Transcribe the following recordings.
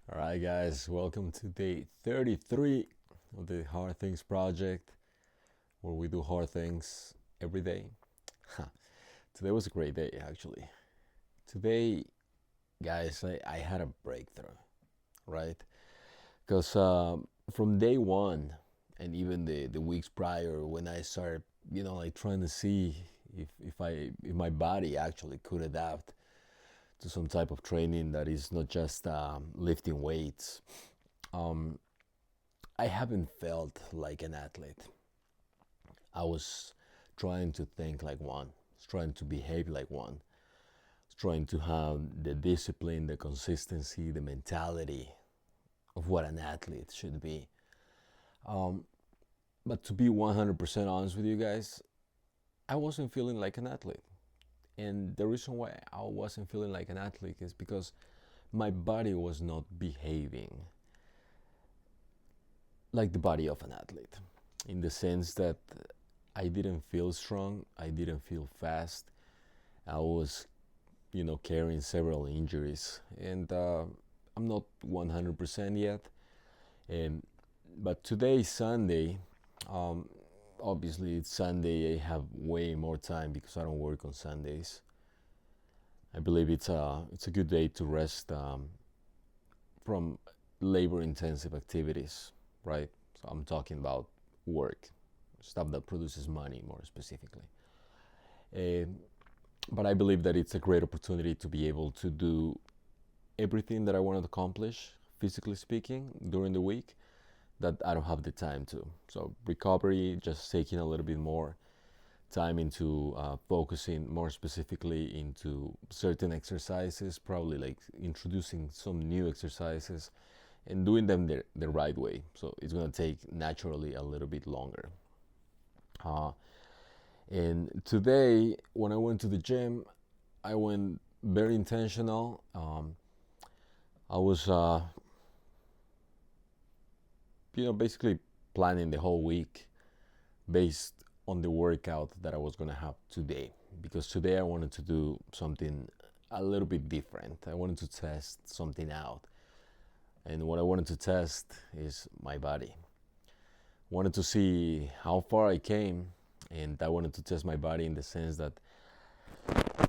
All right, guys, welcome to day 33 of the Hard Things project, where we do hard things every day. Today was a great day, actually. Today, guys, I had a breakthrough, right? Because from day one, and even the weeks prior, when I started, like trying to see if my body actually could adapt to some type of training that is not just lifting weights. Um, I haven't felt like an athlete. I was trying to think like one, trying to behave like one, trying to have the discipline, the consistency, the mentality of what an athlete should be. Um, but to be 100% honest with you guys, I wasn't feeling like an athlete. And the reason why I wasn't feeling like an athlete is because my body was not behaving like the body of an athlete, in the sense that I didn't feel strong, I didn't feel fast. I was, carrying several injuries, and I'm not 100% yet. And but today is Sunday. Um, Obviously, it's Sunday. I have way more time because I don't work on Sundays. I believe it's a good day to rest from labor-intensive activities, right? So I'm talking about work, stuff that produces money, more specifically. Um, but I believe that it's a great opportunity to be able to do everything that I want to accomplish, physically speaking, during the week that I don't have the time to. So recovery, just taking a little bit more time into focusing more specifically into certain exercises, probably like introducing some new exercises and doing them the right way. So it's going to take naturally a little bit longer. Uh, and today, when I went to the gym, I went very intentional. I was, basically planning the whole week based on the workout that I was gonna have today. Because today I wanted to do something a little bit different. I wanted to test something out, and what I wanted to test is my body. Wanted to see how far I came, and I wanted to test my body in the sense that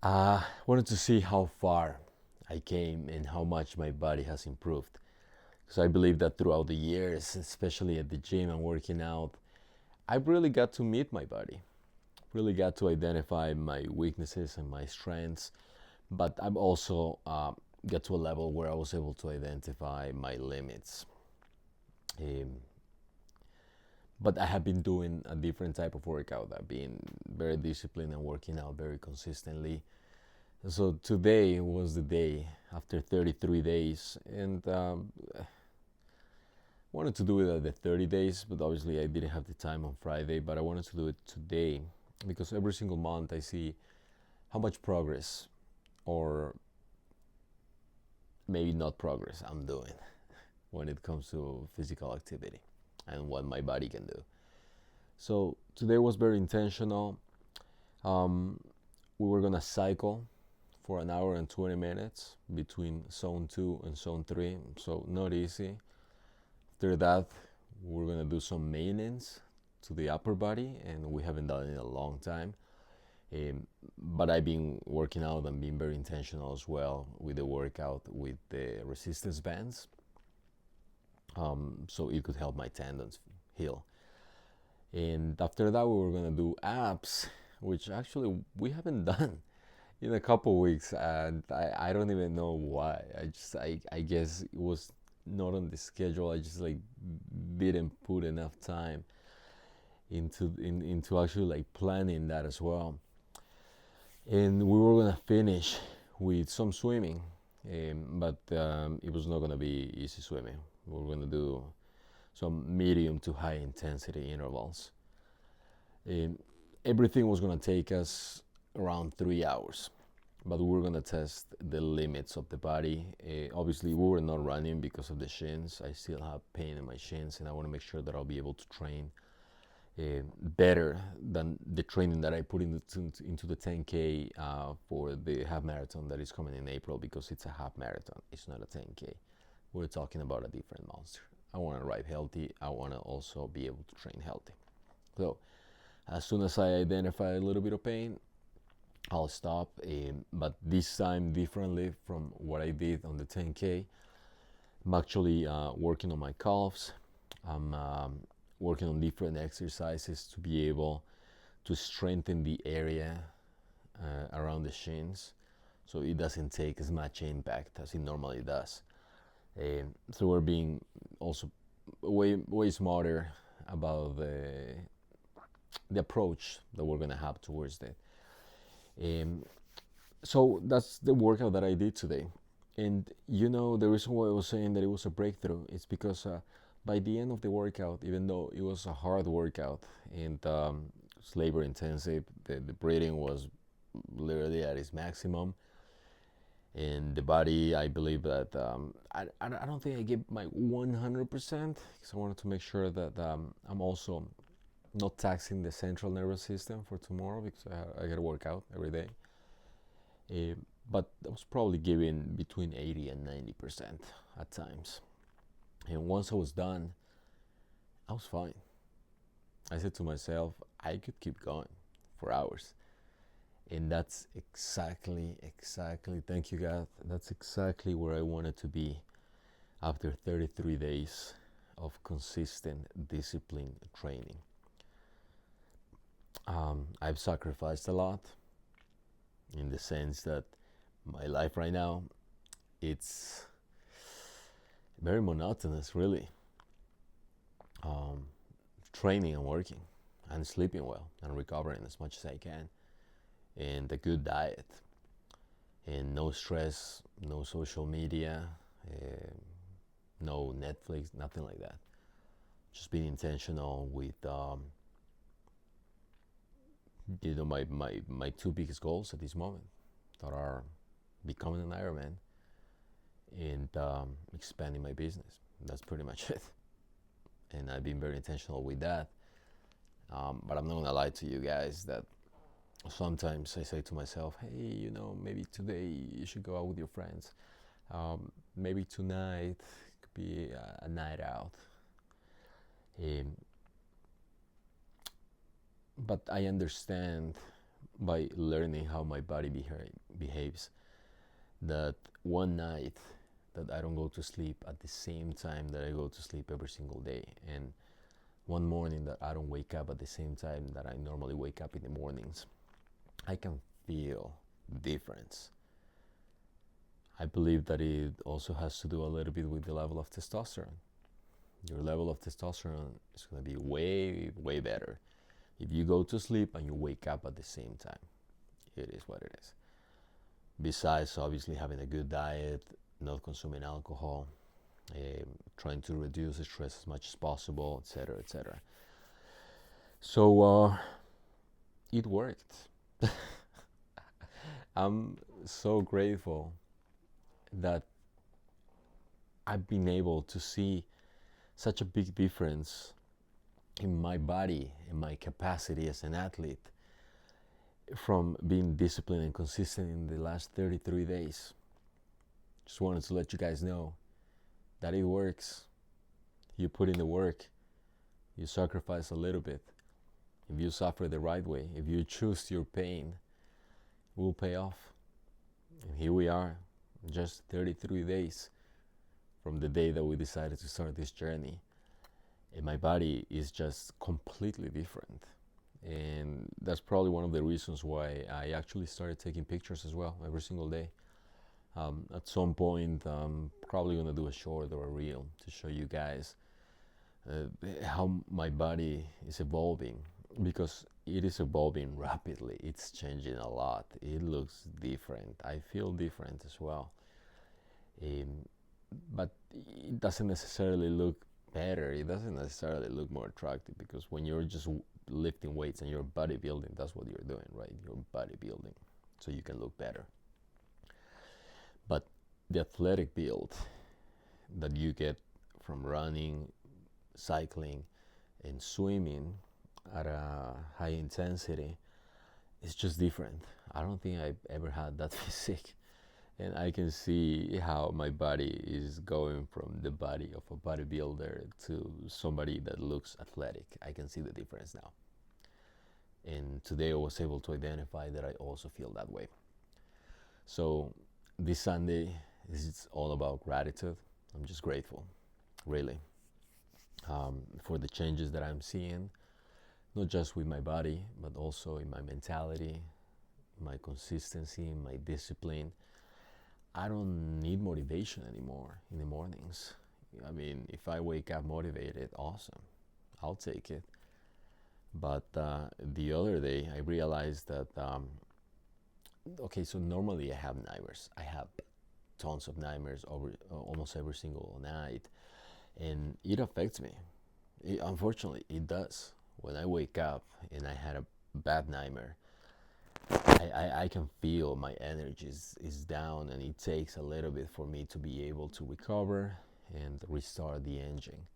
I wanted to see how far I came and how much my body has improved. Because I believe that throughout the years, especially at the gym and working out, I really got to meet my body, really got to identify my weaknesses and my strengths. But I've also got to a level where I was able to identify my limits. Um, but I have been doing a different type of workout. I've been very disciplined and working out very consistently. So today was the day after 33 days, and wanted to do it at the 30 days, but obviously I didn't have the time on Friday. But I wanted to do it today because every single month I see how much progress, or maybe not progress, I'm doing when it comes to physical activity and what my body can do. So today was very intentional. Um, we were gonna cycle for an hour and 20 minutes between zone 2 and zone 3, so not easy. After that, we're gonna do some maintenance to the upper body, and we haven't done it in a long time. But I've been working out and being very intentional as well with the workout with the resistance bands, so it could help my tendons heal. And after that, we were gonna do abs, which actually we haven't done in a couple weeks, and I don't even know why. I guess it was not on the schedule. I just like didn't put enough time into actually like planning that as well. And we were gonna finish with some swimming, but it was not gonna be easy swimming. We were gonna do some medium to high intensity intervals. Um, Everything was gonna take us around 3 hours, but we were gonna test the limits of the body. Obviously, we were not running because of the shins. I still have pain in my shins, and I want to make sure that I'll be able to train better than the training that I put into the 10K for the half marathon that is coming in April, because it's a half marathon. It's not a 10K. we're talking about a different monster. I want to ride healthy. I want to also be able to train healthy. So as soon as I identify a little bit of pain, I'll stop. But this time, differently from what I did on the 10K, I'm actually working on my calves. I'm working on different exercises to be able to strengthen the area around the shins, so it doesn't take as much impact as it normally does. So we're being also way smarter about the approach that we're gonna have towards that. So that's the workout that I did today. And the reason why I was saying that it was a breakthrough is because by the end of the workout, even though it was a hard workout and it's labor intensive, the breathing was literally at its maximum. And the body, I believe that I don't think I gave my 100% because I wanted to make sure that I'm also not taxing the central nervous system for tomorrow, because I got to work out every day. But I was probably giving between 80 and 90% at times. And once I was done, I was fine. I said to myself, I could keep going for hours. And that's exactly, thank you God, that's exactly where I wanted to be after 33 days of consistent discipline training. I've sacrificed a lot, in the sense that my life right now, it's very monotonous, really. Training and working and sleeping well and recovering as much as I can, and a good diet, and no stress, no social media, no Netflix, nothing like that. Just being intentional with my two biggest goals at this moment, that are becoming an Ironman and expanding my business. That's pretty much it. And I've been very intentional with that. But I'm not gonna lie to you guys that sometimes I say to myself, hey, maybe today you should go out with your friends. Maybe tonight could be a night out. But I understand, by learning how my body behaves, that one night that I don't go to sleep at the same time that I go to sleep every single day, and one morning that I don't wake up at the same time that I normally wake up in the mornings, I can feel difference. I believe that it also has to do a little bit with the level of testosterone. Your level of testosterone is going to be way better if you go to sleep and you wake up at the same time. It is what it is. Besides, obviously, having a good diet, not consuming alcohol, trying to reduce the stress as much as possible, etc., etc. So it worked. I'm so grateful that I've been able to see such a big difference in my body, in my capacity as an athlete, from being disciplined and consistent in the last 33 days. Just wanted to let you guys know that it works. You put in the work, you sacrifice a little bit. If you suffer the right way, if you choose your pain, it will pay off. And here we are, just 33 days from the day that we decided to start this journey. And my body is just completely different. And that's probably one of the reasons why I actually started taking pictures as well every single day. At some point, I'm probably going to do a short or a reel to show you guys how my body is evolving, because it is evolving rapidly. It's changing a lot. It looks different. I feel different as well. But it doesn't necessarily look better. It doesn't necessarily look more attractive, because when you're just lifting weights and you're bodybuilding, that's what you're doing, right? You're bodybuilding so you can look better. But the athletic build that you get from running, cycling, and swimming at a high intensity is just different. I don't think I've ever had that physique And I can see how my body is going from the body of a bodybuilder to somebody that looks athletic. I can see the difference now. And today I was able to identify that I also feel that way. So this Sunday is all about gratitude. I'm just grateful, really, for the changes that I'm seeing, not just with my body, but also in my mentality, my consistency, my discipline. I don't need motivation anymore in the mornings. I mean, if I wake up motivated, awesome, I'll take it. But the other day, I realized that, okay, so normally I have nightmares. I have tons of nightmares over almost every single night, and it affects me. Unfortunately, it does. When I wake up and I had a bad nightmare, I can feel my energy is down, and it takes a little bit for me to be able to recover and restart the engine,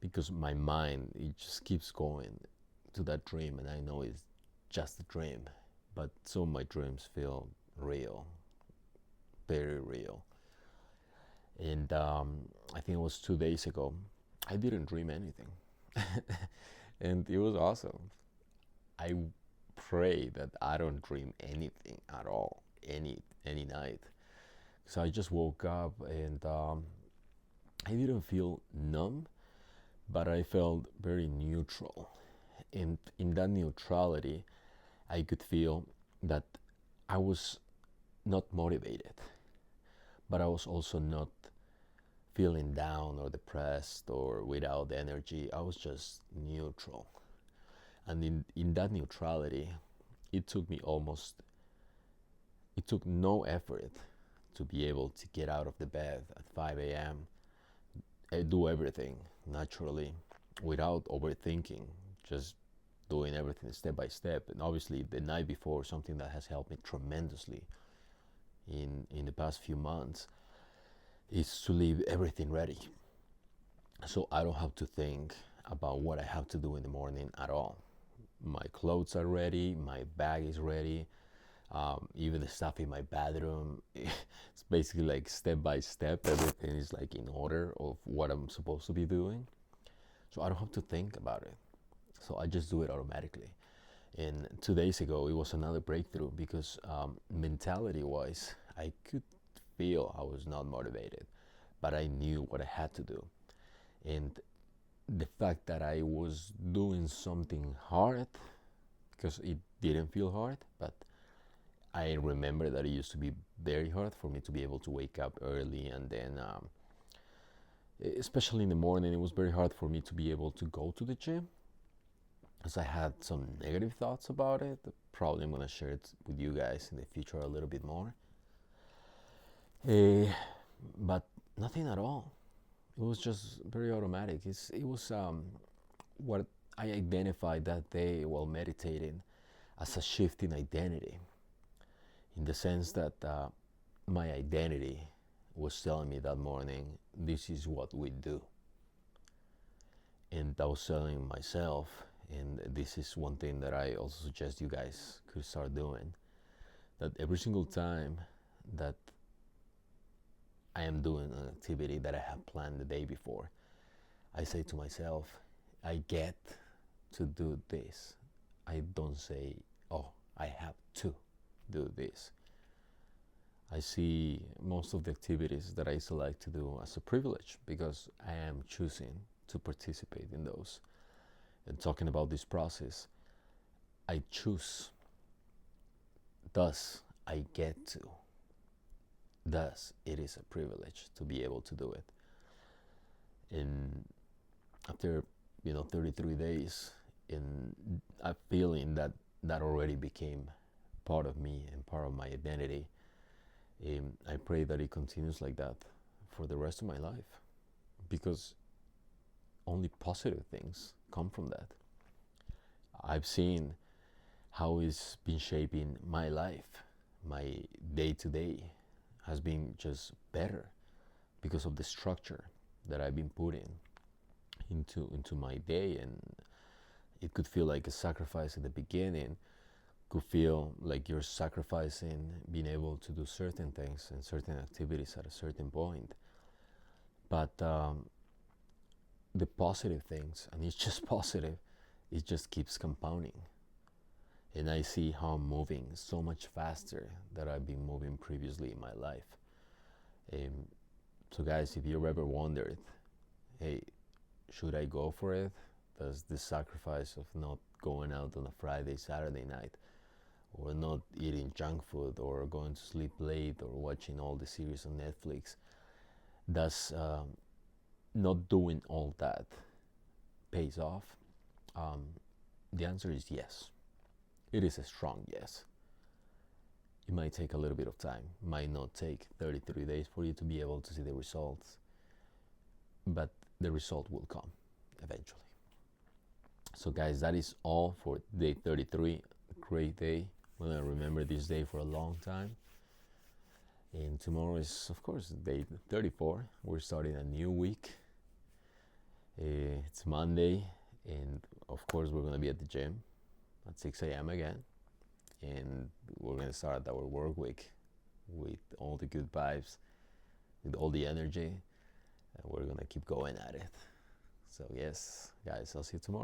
because my mind, it just keeps going to that dream, and I know it's just a dream, but some of my dreams feel real, very real. And I think it was 2 days ago, I didn't dream anything. And it was awesome. I pray that I don't dream anything at all, any night. So I just woke up, and I didn't feel numb, but I felt very neutral. And in that neutrality, I could feel that I was not motivated, but I was also not feeling down or depressed or without energy. I was just neutral. And in that neutrality, it took me almost, it took no effort to be able to get out of the bed at 5 a.m. I do everything naturally without overthinking, just doing everything step by step. And obviously, the night before, something that has helped me tremendously in the past few months is to leave everything ready. So I don't have to think about what I have to do in the morning at all. My clothes are ready, my bag is ready, even the stuff in my bathroom. It's basically like step by step, everything is like in order of what I'm supposed to be doing. So I don't have to think about it. So I just do it automatically. And 2 days ago, it was another breakthrough, because mentality wise, I could feel I was not motivated, but I knew what I had to do. And the fact that I was doing something hard, because it didn't feel hard, but I remember that it used to be very hard for me to be able to wake up early, and then especially in the morning, it was very hard for me to be able to go to the gym, because I had some negative thoughts about it. Probably I'm gonna share it with you guys in the future a little bit more. But nothing at all. It was just very automatic. It was what I identified that day while meditating as a shift in identity, in the sense that my identity was telling me that morning, this is what we do. And I was telling myself, and this is one thing that I also suggest you guys could start doing, that every single time that I am doing an activity that I have planned the day before, I say to myself, I get to do this. I don't say, oh, I have to do this. I see most of the activities that I select to do as a privilege, because I am choosing to participate in those. And talking about this process, I choose, thus I get to, thus it is a privilege to be able to do it. And after 33 days, in a feeling that already became part of me and part of my identity, I pray that it continues like that for the rest of my life, because only positive things come from that. I've seen how it's been shaping my life. My day to day has been just better because of the structure that I've been putting into my day. And it could feel like a sacrifice at the beginning, could feel like you're sacrificing being able to do certain things and certain activities at a certain point. But the positive things, and it's just positive, it just keeps compounding. And I see how I'm moving so much faster than I've been moving previously in my life. So guys, if you ever wondered, hey, should I go for it? Does the sacrifice of not going out on a Friday, Saturday night, or not eating junk food, or going to sleep late, or watching all the series on Netflix, does not doing all that pays off? The answer is yes. It is a strong yes. It might take a little bit of time. It might not take 33 days for you to be able to see the results, but the result will come eventually. So guys, that is all for day 33. Great day. I'm gonna remember this day for a long time. And tomorrow is, of course, day 34. We're starting a new week. It's Monday, and of course we're gonna be at the gym at 6 a.m. again, and we're gonna start our work week with all the good vibes, with all the energy, and we're gonna keep going at it. So yes, guys, I'll see you tomorrow.